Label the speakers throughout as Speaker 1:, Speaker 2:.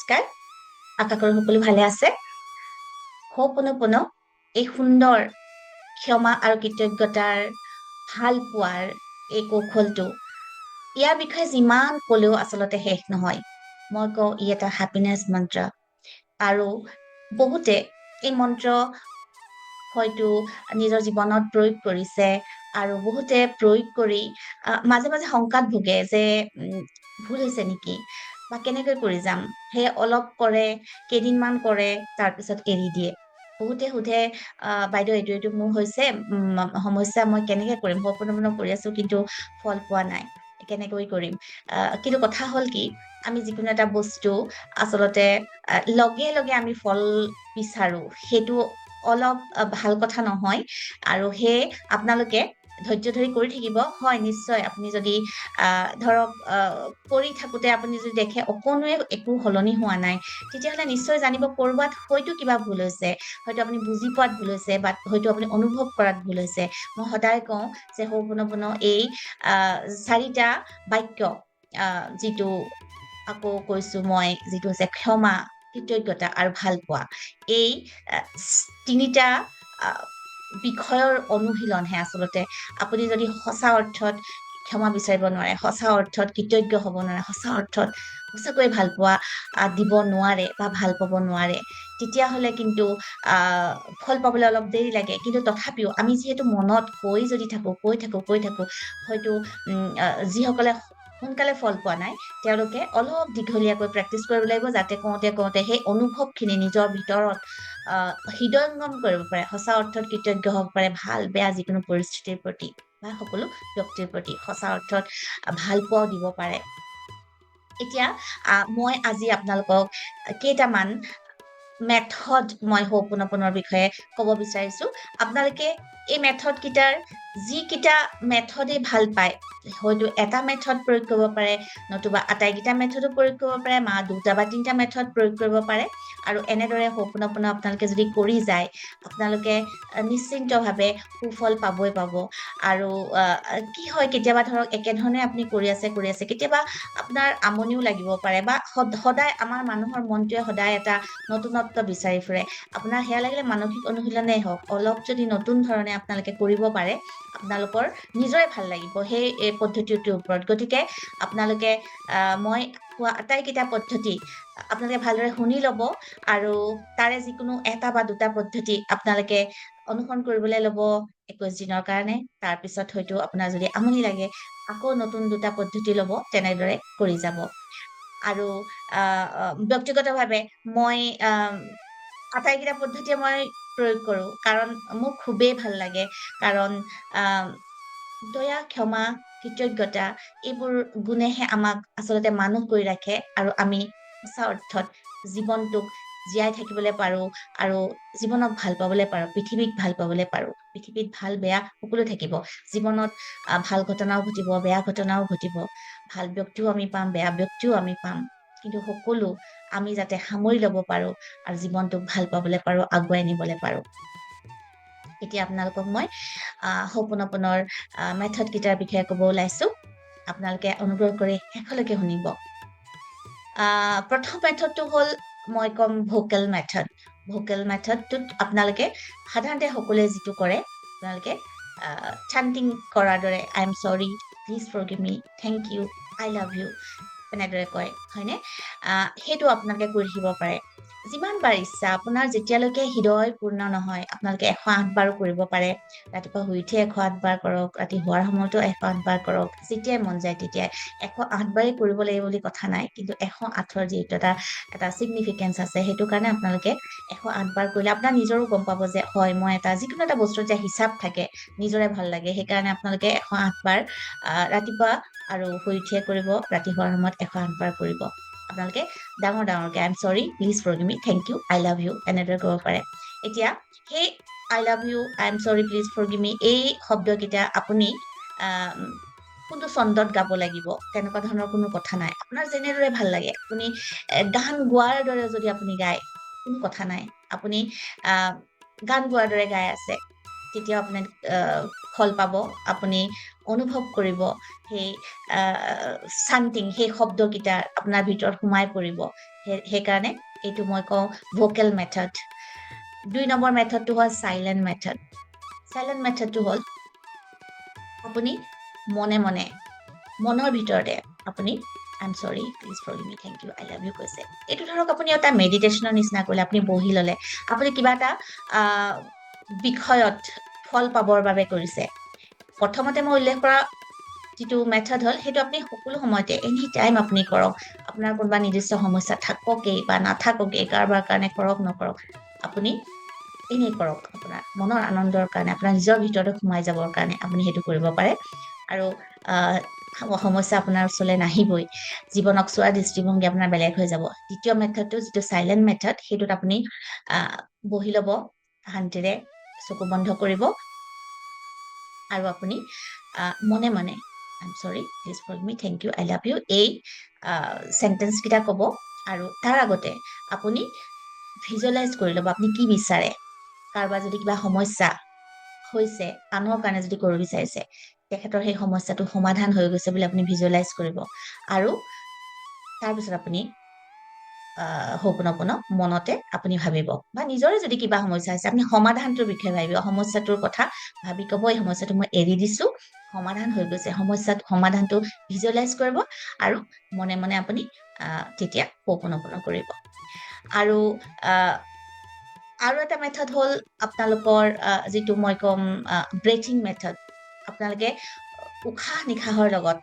Speaker 1: নমস্কাৰ। আশা কৰো সকলো ভালে আছে। হোপনোপনো এই সুন্দৰ ক্ষমা আৰু কৃতজ্ঞতাৰ ভাল পোৱাৰ এই কৌশলটো ইয়াৰ বিষয়ে যিমান ক'লেও আচলতে শেষ নহয়। মই কওঁ ই এটা হেপিনেছ মন্ত্ৰ আৰু বহুতে এই মন্ত্ৰ হয়তো নিজৰ জীৱনত প্ৰয়োগ কৰিছে আৰু বহুতে প্ৰয়োগ কৰি মাজে মাজে শংকাত ভোগে যে ভুল হৈছে নেকি বা কেনেকৈ কৰি যাম। সেই অলপ কৰে, কেইদিনমান কৰে, তাৰপিছত এৰি দিয়ে। বহুতে সোধে বাইদেউ এইটো মোৰ হৈছে সমস্যা, মই কেনেকে কৰিম? সম্পূৰ্ণ কৰি আছো কিন্তু ফল পোৱা নাই, কেনেকৈ কৰিম? কিন্তু কথা হ'ল কি, আমি যিকোনো এটা বস্তু আচলতে লগে লগে আমি ফল বিচাৰো, সেইটো অলপ ভাল কথা নহয়। আৰু সেয়ে আপোনালোকে ধৈৰ্য ধৰি কৰি থাকিব। হয়, নিশ্চয় আপুনি যদি ধৰক কৰি থাকোতে আপুনি যদি দেখে অকণোৱে একো সলনি হোৱা নাই, তেতিয়াহ'লে নিশ্চয় জানিব ক'ৰবাত হয়তো কিবা ভুল হৈছে, হয়তো আপুনি বুজি পোৱাত ভুল হৈছে বা হয়তো আপুনি অনুভৱ কৰাত ভুল হৈছে। মই সদায় কওঁ যে হোপনোপনো এই 4টা বাক্য, যিটো আকৌ কৈছো মই, যিটো হৈছে ক্ষমা, কৃতজ্ঞতা আৰু ভাল পোৱা, এই 3টা বিষয়ৰ অনুশীলনহে আচলতে আপুনি যদি সঁচা অৰ্থত ক্ষমা বিচাৰিব নোৱাৰে, সঁচা অৰ্থত কৃতজ্ঞ হ'ব নোৱাৰে, সঁচা অৰ্থত সঁচাকৈয়ে ভাল পোৱা দিব নোৱাৰে বা ভাল পাব নোৱাৰে, তেতিয়াহ'লে কিন্তু ফল পাবলৈ অলপ দেৰি লাগে। কিন্তু তথাপিও আমি যিহেতু মনত কৈ যদি কৈ থাকো, হয়তো যিসকলে সোনকালে ফল পোৱা নাই তেওঁলোকে অলপ দীঘলীয়াকৈ প্ৰেক্টিচ কৰিব লাগিব, যাতে কওঁতে সেই অনুভৱখিনি নিজৰ ভিতৰত হৃদয়ংগম কৰিব পাৰে, সঁচা অৰ্থত কৃতজ্ঞ হ'ব পাৰে ভাল বেয়া যিকোনো পৰিস্থিতিৰ প্ৰতি বা সকলো ব্যক্তিৰ প্ৰতি সঁচা অৰ্থত ভাল পোৱাও দিব পাৰে। এতিয়া মই আজি আপোনালোকক কেইটামান মেথড মই হোপনোপনৰ বিষয়ে ক'ব বিচাৰিছো। আপোনালোকে এই মেথড কেইটাৰ যিকেইটা মেথডে ভাল পায়, হয়তো এটা মেথড প্ৰয়োগ কৰিব পাৰে, নতুবা আটাইকেইটা মেথডো প্ৰয়োগ কৰিব পাৰে, 2টা বা 3টা মেথড প্ৰয়োগ কৰিব পাৰে। আৰু এনেদৰে হোপনোপনো আপোনালোকে যদি কৰি যায়, আপোনালোকে নিশ্চিন্তভাৱে সুফল পাবই পাব। আৰু কি হয়, কেতিয়াবা ধৰক একেধৰণে আপুনি কৰি আছে, কেতিয়াবা আপোনাৰ আমনিও লাগিব পাৰে বা সদায় আমাৰ মানুহৰ মনটোৱে সদায় এটা নতুনত্ব বিচাৰি ফুৰে। আপোনাৰ সেয়া লাগিলে মানসিক অনুশীলনেই হওক, অলপ যদি নতুন ধৰণে আপোনালোকে কৰিব পাৰে, আপোনালোকৰ নিজৰে ভাল লাগিব সেই পদ্ধতিটোৰ ওপৰত। গতিকে আপোনালোকে মই কোৱা আটাইকেইটা পদ্ধতি আপোনালোকে ভালদৰে শুনি ল'ব আৰু তাৰে যিকোনো এটা বা 2টা পদ্ধতি আপোনালোকে অনুসৰণ কৰিবলৈ ল'ব 21 দিনৰ কাৰণে। তাৰপিছত হয়তো আপোনাৰ যদি আমনি লাগে, আকৌ নতুন 2টা পদ্ধতি ল'ব, তেনেদৰে কৰি যাব। আৰু ব্যক্তিগতভাৱে মই আটাইকেইটা পদ্ধতিয়ে মই প্ৰয়োগ কৰো, কাৰণ মোৰ খুবেই ভাল লাগে। কাৰণ দয়া, ক্ষমা, কৃতজ্ঞতা এইবোৰ গুণেহে আমাক আচলতে মানুহ কৰি ৰাখে আৰু আমি সঁচা অৰ্থত জীৱনটোক জীয়াই থাকিবলৈ পাৰো আৰু জীৱনক ভাল পাবলৈ পাৰো, পৃথিৱীক ভাল পাবলৈ পাৰো। পৃথিৱীত ভাল বেয়া সকলো থাকিব, জীৱনত ভাল ঘটনাও ঘটিব, বেয়া ঘটনাও ঘটিব, ভাল ব্যক্তিও আমি পাম, বেয়া ব্যক্তিও আমি পাম, কিন্তু সকলো আমি যাতে সামৰি ল'ব পাৰো আৰু জীৱনটোক ভাল পাবলৈ পাৰো, আগুৱাই নিবলৈ পাৰো। এতিয়া আপোনালোকক মই হোপনোপনৰ মেথড কেইটাৰ বিষয়ে ক'ব ওলাইছো। আপোনালোকে অনুগ্ৰহ কৰি শেষলৈকে শুনিব। প্ৰথম মেথডটো হ'ল মই ক'ম ভোকেল মেথড। ভোকেল মেথডটোত আপোনালোকে সাধাৰণতে সকলোৱে যিটো কৰে, আপোনালোকে চান্টিং কৰাৰ দৰে, I am sorry, please forgive me, thank you, I love you, এনেদৰে কয়, হয়নে? সেইটো আপোনালোকে কৰি থাকিব পাৰে যিমান বাৰ ইচ্ছা। আপোনাৰ যেতিয়ালৈকে হৃদয় পূৰ্ণ নহয়, আপোনালোকে 108 বাৰো কৰিব পাৰে। ৰাতিপুৱা শুই উঠি 108 বাৰ কৰক, ৰাতি শোৱাৰ সময়তো 108 বাৰ কৰক, যেতিয়াই মন যায় তেতিয়াই। 108 বাৰেই কৰিব লাগিব বুলি কথা নাই, কিন্তু 108ৰ যিহেতু এটা চিগনিফিকেঞ্চ আছে, সেইটো কাৰণে আপোনালোকে 108 বাৰ কৰিলে আপোনাৰ নিজৰো গম পাব যে হয়, মই যিকোনো এটা বস্তুৰ যে হিচাপ থাকে, নিজৰে ভাল লাগে। সেইকাৰণে আপোনালোকে 108 বাৰ ৰাতিপুৱা আৰু শুই উঠিয়ে কৰিব, ৰাতি শোৱাৰ সময়ত 108 বাৰ কৰিব। আপোনালোকে ডাঙৰকে I am sorry, please forgive me, thank you, I love you, এনেদৰে ক'ব পাৰে। এতিয়া সেই I love you, I am sorry, please forgive me এই শব্দকেইটা আপুনি কোনটো ছন্দত গাব লাগিব তেনেকুৱা ধৰণৰ কোনো কথা নাই। আপোনাৰ যেনেদৰে ভাল লাগে, আপুনি গান গোৱাৰ দৰে যদি আপুনি গায়, কোনো কথা নাই। আপুনি গান গোৱাৰ দৰে গাই আছে, তেতিয়াও আপুনি ফল পাব। আপুনি অনুভৱ কৰিব সেই চান্টিং সেই শব্দকেইটা আপোনাৰ ভিতৰত সোমাই পৰিব সেইকাৰণে এইটো মই কওঁ ভোকেল মেথড 2 নম্বৰ মেথডটো হ'ল সাইলেন্ট মেথড সাইলেন্ট মেথডটো হ'ল আপুনি মনে মনে মনৰ ভিতৰতে আপুনি I'm sorry, please forgive me, thank you, I love you কৈছে এইটো ধৰক আপুনি এটা মেডিটেশ্যনৰ নিচিনা কৰিলে আপুনি বহি ললে আপুনি কিবা এটা বিষয়ত ফল পাবৰ বাবে কৰিছে প্ৰথমতে মই উল্লেখ কৰা যিটো মেথড হ'ল সেইটো আপুনি সকলো সময়তে এনি টাইম আপুনি কৰক আপোনাৰ কোনোবা নিৰ্দিষ্ট সমস্যা থাককেই বা নাথাককেই কাৰোবাৰ কাৰণে কৰক নকৰক আপুনি এনেই কৰক আপোনাৰ মনৰ আনন্দৰ কাৰণে আপোনাৰ নিজৰ ভিতৰতে সোমাই যাবৰ কাৰণে আপুনি সেইটো কৰিব পাৰে আৰু সমস্যা আপোনাৰ ওচৰলৈ নাহিবই জীৱনক চোৱা দৃষ্টিভংগী আপোনাৰ বেলেগ হৈ যাব দ্বিতীয় মেথডটো যিটো সাইলেন্ট মেথড সেইটোত আপুনি বহি ল'ব শান্তিৰে চকু বন্ধ কৰিব আৰু আপুনি মনে মনে I'm sorry, please forgive me, thank you, I love you এই সেন্টেন্স কেইটা ক'ব আৰু তাৰ আগতে আপুনি ভিজুৱেলাইজ কৰি ল'ব আপুনি কি বিচাৰে কাৰোবাৰ যদি কিবা সমস্যা হৈছে আনৰ কাৰণে যদি কৰিব বিচাৰিছে তেখেতৰ সেই সমস্যাটো সমাধান হৈ গৈছে বুলি আপুনি ভিজুৱেলাইজ কৰিব আৰু তাৰপিছত আপুনি হোপনপন মনতে আপুনি ভাবিব বা নিজৰে যদি কিবা সমস্যা আছে আপুনি সমাধানটোৰ বিষয়ে ভাবিব সমস্যাটোৰ কথা ভাবি ক'ব এই সমস্যাটো মই এৰি দিছো সমাধান হৈ গৈছে সমাধানটো ভিজুৱেলাইজ কৰিব আৰু মনে মনে আপুনি তেতিয়া হোপনপন কৰিব আৰু এটা মেথড হ'ল আপোনালোকৰ যিটো মই কম ব্ৰেথিং মেথড আপোনালোকে উশাহ নিশাহৰ লগত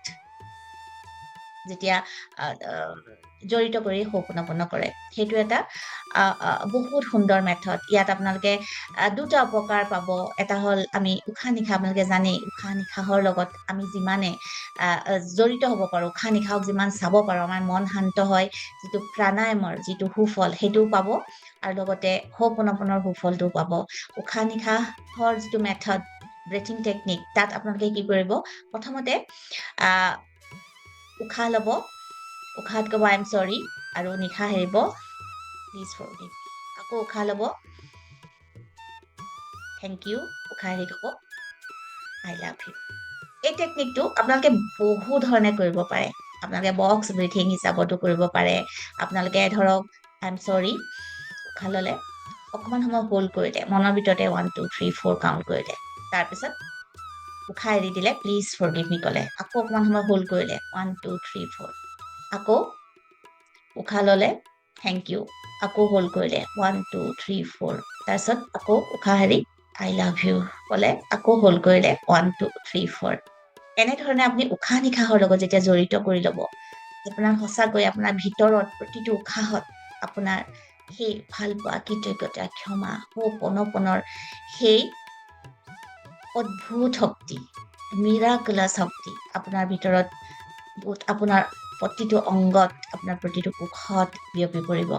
Speaker 1: যেতিয়া জড়িত কৰি হোপনপন কৰে সেইটো এটা বহুত সুন্দৰ মেথড ইয়াত আপোনালোকে দুটা উপকাৰ পাব এটা হ'ল আমি উশাহ নিশাহ আপোনালোকে জানেই উশাহ নিশাহৰ লগত আমি যিমানে জড়িত হ'ব পাৰো উশাহ নিশাহক যিমান চাব পাৰো আমাৰ মন শান্ত হয় যিটো প্ৰাণায়ামৰ যিটো সুফল সেইটোও পাব আৰু লগতে হোপনপনৰ সুফলটোও পাব উশাহ নিশাহৰ যিটো মেথড ব্ৰেথিং টেকনিক তাত আপোনালোকে কি কৰিব প্ৰথমতে উশাহ ল'ব উশাহত ক'ব I'm sorry আৰু নিশাহ এৰিব please forgive me আকৌ উশাহ ল'ব thank you উশাহ এৰি ক'ব I love you এই টেকনিকটো আপোনালোকে বহু ধৰণে কৰিব পাৰে আপোনালোকে বক্স ব্ৰিথিং হিচাপতো কৰিব পাৰে আপোনালোকে ধৰক I'm sorry উশাহ ল'লে অকমান সময় হোল্ড কৰিলে মনৰ ভিতৰতে 1 2 3 4 কাউণ্ট কৰিলে তাৰপিছত উশাহ এৰি দিলে প্লিজ ফৰগিভ মি ক'লে আকৌ অকমান সময় হোল্ড কৰিলে 1 2 3 4 আকৌ উশাহ ল'লে থেংক ইউ আকৌ হোল্ড কৰিলে 1 2 3 4 তাৰপিছত আকৌ উশাহ এৰি I love you ক'লে আকৌ হোল্ড কৰিলে 1 2 3 4 এনেধৰণে আপুনি উশাহ নিশাহৰ লগত যেতিয়া জড়িত কৰি ল'ব আপোনাৰ সঁচাকৈ আপোনাৰ ভিতৰত প্ৰতিটো উশাহত আপোনাৰ সেই ভাল পোৱা কৃতজ্ঞতা ক্ষমা হোপনপনৰ সেই অদ্ভুত শক্তি মিৰাকুলাছ শক্তি আপোনাৰ ভিতৰত আপোনাৰ প্ৰতিটো অংগত আপোনাৰ প্ৰতিটো কোষত বিয়পি পৰিব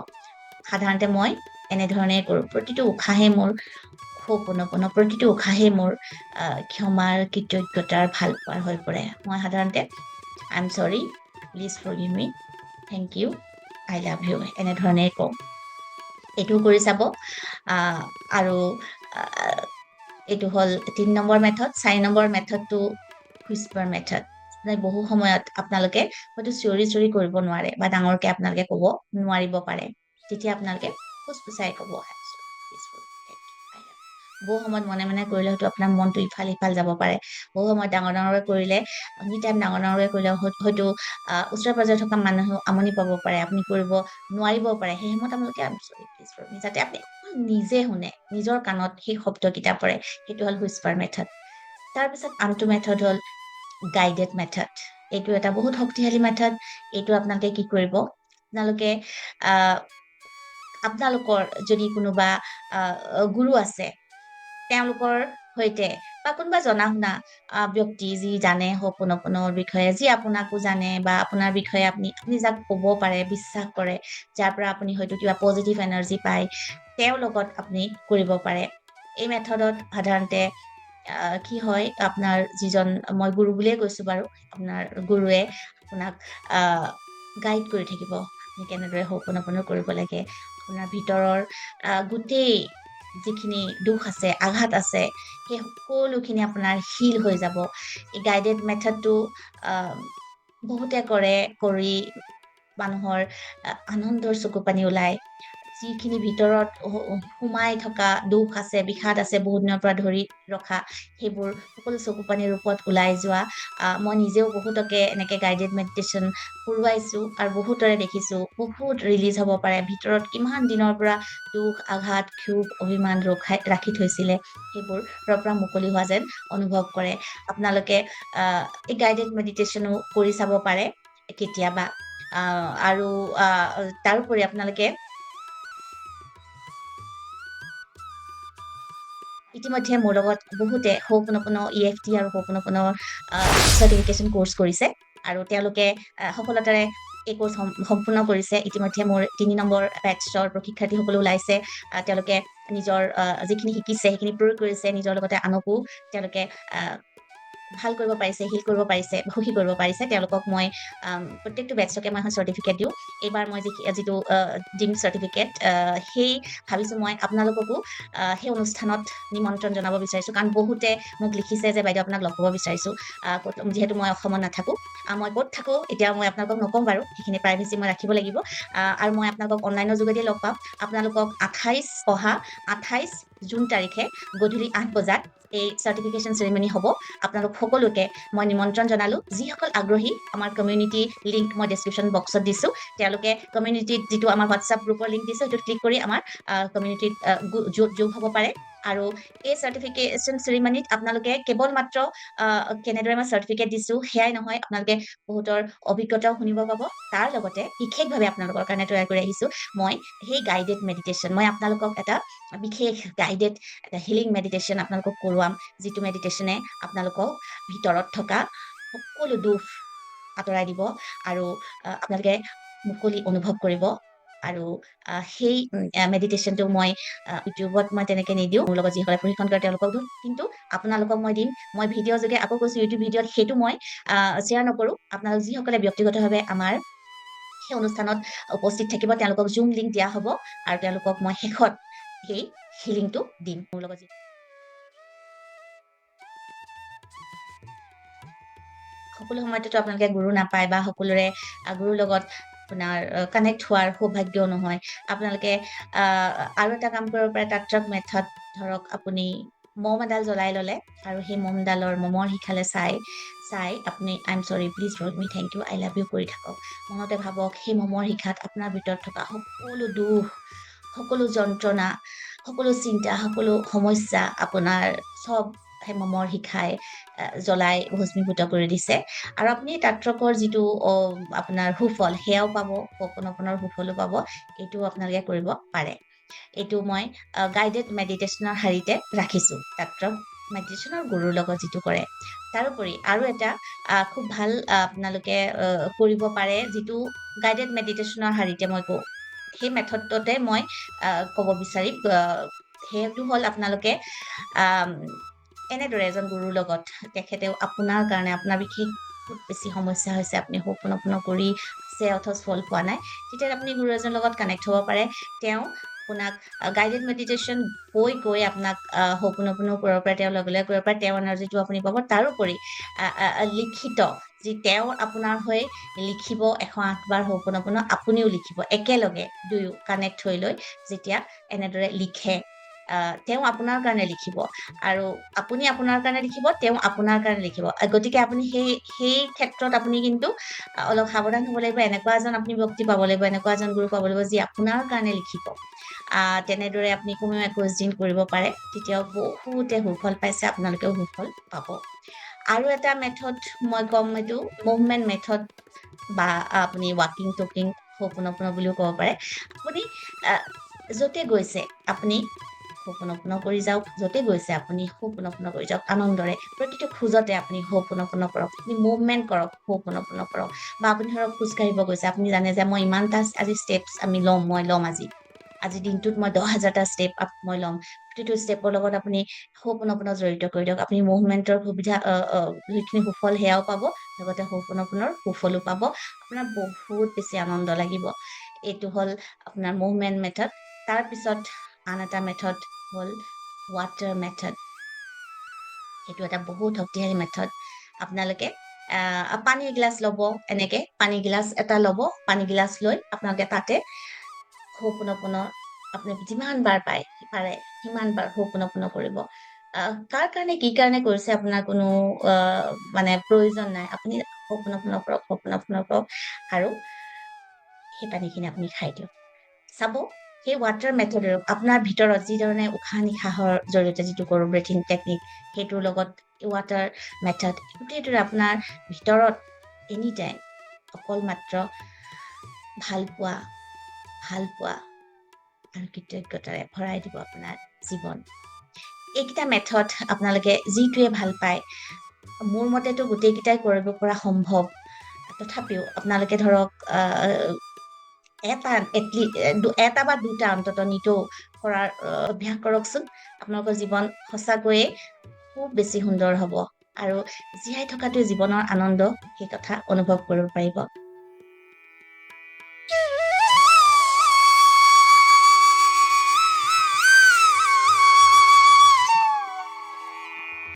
Speaker 1: সাধাৰণতে মই এনেধৰণে কৰোঁ প্ৰতিটো উশাহে মোৰ হোপনপন প্ৰতিটো উশাহে মোৰ ক্ষমাৰ কৃতজ্ঞতাৰ ভাল পোৱাৰ হৈ পৰে মই সাধাৰণতে I'm sorry please forgive me thank you I love you এনেধৰণে কওঁ এইটো কৰি চাব আৰু এইটো হ'ল 3 নম্বৰ মেথড 4 নম্বৰ মেথডটো হুইস্পাৰ মেথড বহু সময়ত আপোনালোকে হয়তো চিঞৰি কৰিব নোৱাৰে বা ডাঙৰকে আপোনালোকে ক'ব নোৱাৰিব পাৰে তেতিয়া আপোনালোকে ফুসফুসাই ক'ব বহু সময়ত মনে মনে কৰিলে হয়তো আপোনাৰ মনটো ইফাল সিফাল যাব পাৰে বহু সময়ত ডাঙৰকৈ কৰিলে এনি টাইম ডাঙৰকৈ কৰিলে হয়তো ওচৰে পাজৰে থকা মানুহেও আমনি পাব পাৰে আপুনি কৰিব নোৱাৰিব পাৰে সেই সময়ত আপোনালোকে যাতে আপুনি নিজে শুনে নিজৰ কাণত সেই শব্দকেইটা পৰে সেইটো হ'ল হুইস্পাৰ মেথড তাৰপিছত আনটো মেথড হ'ল গাইডেড মেথড এইটো এটা বহুত শক্তিশালী মেথড এইটো আপোনালোকে কি কৰিব আপোনালোকে আপোনালোকৰ যদি কোনোবা গুৰু আছে তেওঁলোকৰ সৈতে বা কোনোবা জনা শুনা ব্যক্তি যি জানে হোপনপনৰ বিষয়ে যি আপোনাকো জানে বা আপোনাৰ বিষয়ে আপুনি যাক ক'ব পাৰে বিশ্বাস কৰে যাৰ পৰা আপুনি হয়তো কিবা পজিটিভ এনাৰ্জি পায় তেওঁৰ লগত আপুনি কৰিব পাৰে এই মেথডত সাধাৰণতে কি হয় আপোনাৰ যিজন মই গুৰু বুলিয়ে কৈছো বাৰু আপোনাৰ গুৰুৱে আপোনাক গাইড কৰি থাকিব আপুনি কেনেদৰে হোপনপন কৰিব লাগে আপোনাৰ ভিতৰৰ গোটেই যিখিনি দুখ আছে, আঘাত আছে, সেই সকলোখিনি আপোনাৰ হিল হৈ যাব। এই গাইডেড মেথডটো বহুতে কৰি মানুহৰ আনন্দৰ চকু পানী ওলায়। যিখিনি ভিতৰত সোমাই থকা দুখ আছে, বিষাদ আছে, বহুত দিনৰ পৰা ধৰি ৰখা, সেইবোৰ সকলো চকু পানীৰ ৰূপত ওলাই যোৱা। মই নিজেও বহুতকে এনেকে গাইডেড মেডিটেশ্যন কৰোৱাইছো আৰু বহুতৰে দেখিছো বহুত ৰিলিজ হ'ব পাৰে। ভিতৰত কিমান দিনৰ পৰা দুখ, আঘাত, ক্ষোভ, অভিমান ৰাখি থৈছিলে, সেইবোৰৰ পৰা মুকলি হোৱা যেন অনুভৱ কৰে। আপোনালোকে এই গাইডেড মেডিটেশ্যনো কৰি চাব পাৰে কেতিয়াবা। আৰু তাৰোপৰি আপোনালোকে ইতিমধ্যে মোৰ লগত বহুতে হো'প'ন'প'ন' EFT আৰু হো'প'ন'প'নৰ চাৰ্টিফিকেশ্যন কোৰ্চ কৰিছে আৰু তেওঁলোকে সফলতাৰে এই কোৰ্চ সম্পূৰ্ণ কৰিছে। ইতিমধ্যে মোৰ 3 নম্বৰ বেটছৰ প্ৰশিক্ষাৰ্থীসকলো ওলাইছে। তেওঁলোকে নিজৰ যিখিনি শিকিছে সেইখিনি প্ৰয়োগ কৰিছে, নিজৰ লগতে আনকো তেওঁলোকে ভাল কৰিব পাৰিছে, হিল কৰিব পাৰিছে, সুখী কৰিব পাৰিছে। তেওঁলোকক মই প্ৰত্যেকটো বেটছকে মই এখন চাৰ্টিফিকেট দিওঁ। এইবাৰ মই যিটো দিম চাৰ্টিফিকেট, সেই ভাবিছোঁ মই আপোনালোককো সেই অনুষ্ঠানত নিমন্ত্ৰণ জনাব বিচাৰিছোঁ, কাৰণ বহুতে মোক লিখিছে যে বাইদেউ আপোনাক লগ পাব বিচাৰিছোঁ। যিহেতু মই অসমত নাথাকোঁ, মই ক'ত থাকোঁ এতিয়া মই আপোনালোকক নকওঁ বাৰু, সেইখিনি প্ৰাইভেচি মই ৰাখিব লাগিব। আৰু মই আপোনালোকক অনলাইনৰ যোগেদি লগ পাম। আপোনালোকক 28 জুন তাৰিখে গধূলি 8 বজাত এই চাৰ্টিফিকেশ্যন চেৰিমনি হ'ব। আপোনালোক সকলোকে মই নিমন্ত্ৰণ জনালোঁ। যিসকল আগ্ৰহী, আমাৰ কমিউনিটি লিংক মই ডেছক্ৰিপশ্যন বক্সত দিছোঁ। তেওঁলোকে কমিউনিটিত যিটো আমাৰ হোৱাটছআপ গ্ৰুপৰ লিংক দিছোঁ, সেইটোত ক্লিক কৰি আমাৰ কমিউনিটিত যোগ হ'ব পাৰে। আৰু এই চাৰ্টিফিকেশ্যন চেৰিমনিত আপোনালোকে কেৱল মাত্ৰ কেনেদৰে মই চাৰ্টিফিকেট দিছোঁ সেয়াই নহয়, আপোনালোকে বহুতৰ অভিজ্ঞতাও শুনিব পাব। তাৰ লগতে বিশেষভাৱে আপোনালোকৰ কাৰণে তৈয়াৰ কৰি আহিছোঁ মই সেই গাইডেড মেডিটেশ্যন। মই আপোনালোকক এটা বিশেষ গাইডেড এটা হিলিং মেডিটেশ্যন আপোনালোকক কৰোৱাম, যিটো মেডিটেশ্যনে আপোনালোকক ভিতৰত থকা সকলো দুখ আঁতৰাই দিব আৰু আপোনালোকে মুকলি অনুভৱ কৰিব। আৰু সেই মেডিটেশ্যনটো মই ইউটিউবত মই তেনেকে নিদিওঁ। মোৰ লগত যিসকলে প্ৰশিক্ষণ কৰে তেওঁলোকক দিওঁ, কিন্তু আপোনালোকক মই দিম। মই ভিডিঅ' যোগে আকৌ কৈছোঁ, ইউটিউব ভিডিঅ'ত সেইটো মই শ্বেয়াৰ নকৰোঁ। আপোনালোক যিসকলে ব্যক্তিগতভাৱে আমাৰ সেই অনুষ্ঠানত উপস্থিত থাকিব, তেওঁলোকক জুম লিংক দিয়া হ'ব আৰু তেওঁলোকক মই শেষত সেই হিলিংটো দিম। মোৰ লগত সকলো সময়তেতো আপোনালোকে গুৰু নাপায় বা সকলোৰে গুৰুৰ লগত আপোনাৰ কানেক্ট হোৱাৰ সৌভাগ্যও নহয়। আপোনালোকে আৰু এটা কাম কৰিব পাৰে, তান্ত্ৰিক মেথড। ধৰক আপুনি মম এডাল জ্বলাই ল'লে আৰু সেই মমৰ শিখালে চাই আপুনি I am sorry, please forgive me, thank you, I love you কৰি থাকক। মনতে ভাবক সেই মমৰ শিখাত আপোনাৰ ভিতৰত থকা সকলো দুখ, সকলো যন্ত্ৰণা, সকলো চিন্তা, সকলো সমস্যা আপোনাৰ চব সেই মমৰ শিখাই জ্বলাই ভস্মীভূত কৰি দিছে। আৰু আপুনি তান্ত্ৰিকৰ যিটো আপোনাৰ সুফল সেয়াও পাব, হো'প'ন'প'নৰ সুফলো পাব। এইটো আপোনালোকে কৰিব পাৰে। এইটো মই গাইডেড মেডিটেশ্যনৰ শাৰীতে ৰাখিছোঁ, তান্ত্ৰিক মেডিটেশ্যনৰ গুৰুৰ লগত যিটো কৰে। তাৰোপৰি আৰু এটা খুব ভাল আপোনালোকে কৰিব পাৰে, যিটো গাইডেড মেডিটেশ্যনৰ শাৰীতে মই কওঁ। সেই মেথডতে মই ক'ব বিচাৰিম। সেইটো হ'ল আপোনালোকে এনেদৰে এজন গুৰুৰ লগত, তেখেতেও আপোনাৰ কাৰণে, আপোনাৰ বিশেষ বহুত বেছি সমস্যা হৈছে, আপুনি হো'প'ন'প'ন কৰি আছে অথচ ফল পোৱা নাই, তেতিয়া আপুনি গুৰু এজনৰ লগত কানেক্ট হ'ব পাৰে। তেওঁ আপোনাক গাইডেড মেডিটেশ্যন গৈ আপোনাক হো'প'ন'প'ন কৰিব পাৰে, তেওঁ লগে লগে কৰিব পাৰে, তেওঁৰ এনাৰ্জিটো আপুনি পাব। তাৰোপৰি লিখিত যি তেওঁ আপোনাৰ হৈ লিখিব 108 বাৰ হো'প'ন'প'ন, আপুনিও লিখিব একেলগে, দুয়ো কানেক্ট হৈ লৈ যেতিয়া এনেদৰে লিখে, তেওঁ আপোনাৰ কাৰণে লিখিব আৰু আপুনি আপোনাৰ কাৰণে লিখিব, তেওঁ আপোনাৰ কাৰণে লিখিব। গতিকে আপুনি সেই ক্ষেত্ৰত আপুনি কিন্তু অলপ সাৱধান হ'ব লাগিব। এনেকুৱা এজন আপুনি ব্যক্তি পাব লাগিব, এনেকুৱা এজন গুৰু পাব লাগিব যি আপোনাৰ কাৰণে লিখিব। তেনেদৰে আপুনি কমেও 21 দিন কৰিব পাৰে, তেতিয়াও বহুতে সুফল পাইছে, আপোনালোকেও সুফল পাব। আৰু এটা মেথড মই ক'ম, এইটো মুভমেণ্ট মেথড বা আপুনি ৱাকিং টকিং হো'প'ন'প'ন বুলিও ক'ব পাৰে। আপুনি য'তে গৈছে আপুনি হো'প'ন'প'ন কৰি যাওক, য'তে গৈছে আপুনি হো'প'ন'প'ন কৰি যাওক আনন্দৰে। প্ৰতিটো খোজতে আপুনি হো'প'ন'প'ন কৰক, আপুনি মুভমেণ্ট কৰক, হো'প'ন'প'ন কৰক। বা আপুনি ধৰক খোজকাঢ়িব গৈছে, আপুনি জানে যে মই ইমানটা আজি ষ্টেপছ মই ল'ম আজি দিনটোত মই 10,000টা ষ্টেপ মই ল'ম। প্ৰতিটো ষ্টেপৰ লগত আপুনি হো'প'ন'প'ন জড়িত কৰি দিয়ক। আপুনি মুভমেণ্টৰ সুবিধা যিখিনি সুফল সেয়াও পাব, লগতে হো'প'ন'প'নৰ সুফলো পাব। আপোনাৰ বহুত বেছি আনন্দ লাগিব। এইটো হ'ল আপোনাৰ মুভমেণ্ট মেথড। তাৰপিছত আন এটা মেথড হ'ল ৱাটাৰ মেথড। সেইটো এটা বহুত শক্তিশালী মেথড। আপোনালোকে পানী গিলাচ ল'ব, এনেকে পানী গিলাচ এটা ল'ব, পানী গিলাচ লৈ আপোনালোকে তাতে হোপোনপোন আপুনি যিমান বাৰ পাৰে সিমান বাৰ হোপোনপোন কৰিব। কাৰ কাৰণে কি কাৰণে কৰিছে আপোনাৰ কোনো মানে প্ৰয়োজন নাই। আপুনি হোপোনপোন কৰক আৰু সেই পানীখিনি আপুনি খাই দিয়ক। চাব সেই ৱাটাৰ মেথডৰ আপোনাৰ ভিতৰত যি ধৰণে উশাহ নিশাহৰ জৰিয়তে যিটো কৰোঁ ব্ৰেথিং টেকনিক, সেইটোৰ লগত ৱাটাৰ মেথড গোটেইটোৰে আপোনাৰ ভিতৰত এনি টাইম অকল মাত্ৰ ভাল পোৱা আৰু কৃতজ্ঞতাৰে ভৰাই দিব আপোনাৰ জীৱন। এইকেইটা মেথড আপোনালোকে যিটোৱে ভাল পায়, মোৰ মতেতো গোটেইকেইটাই কৰিব পৰা সম্ভৱ। তথাপিও আপোনালোকে ধৰক এটা বা দুটা অন্তত নিতৌ কৰাৰ অভ্যাস কৰকচোন। আপোনালোকৰ জীৱন সঁচাকৈয়ে খুব বেছি সুন্দৰ হ'ব আৰু জীয়াই থকাটোৱে জীৱনৰ আনন্দ, সেই কথা অনুভৱ কৰিব পাৰিব।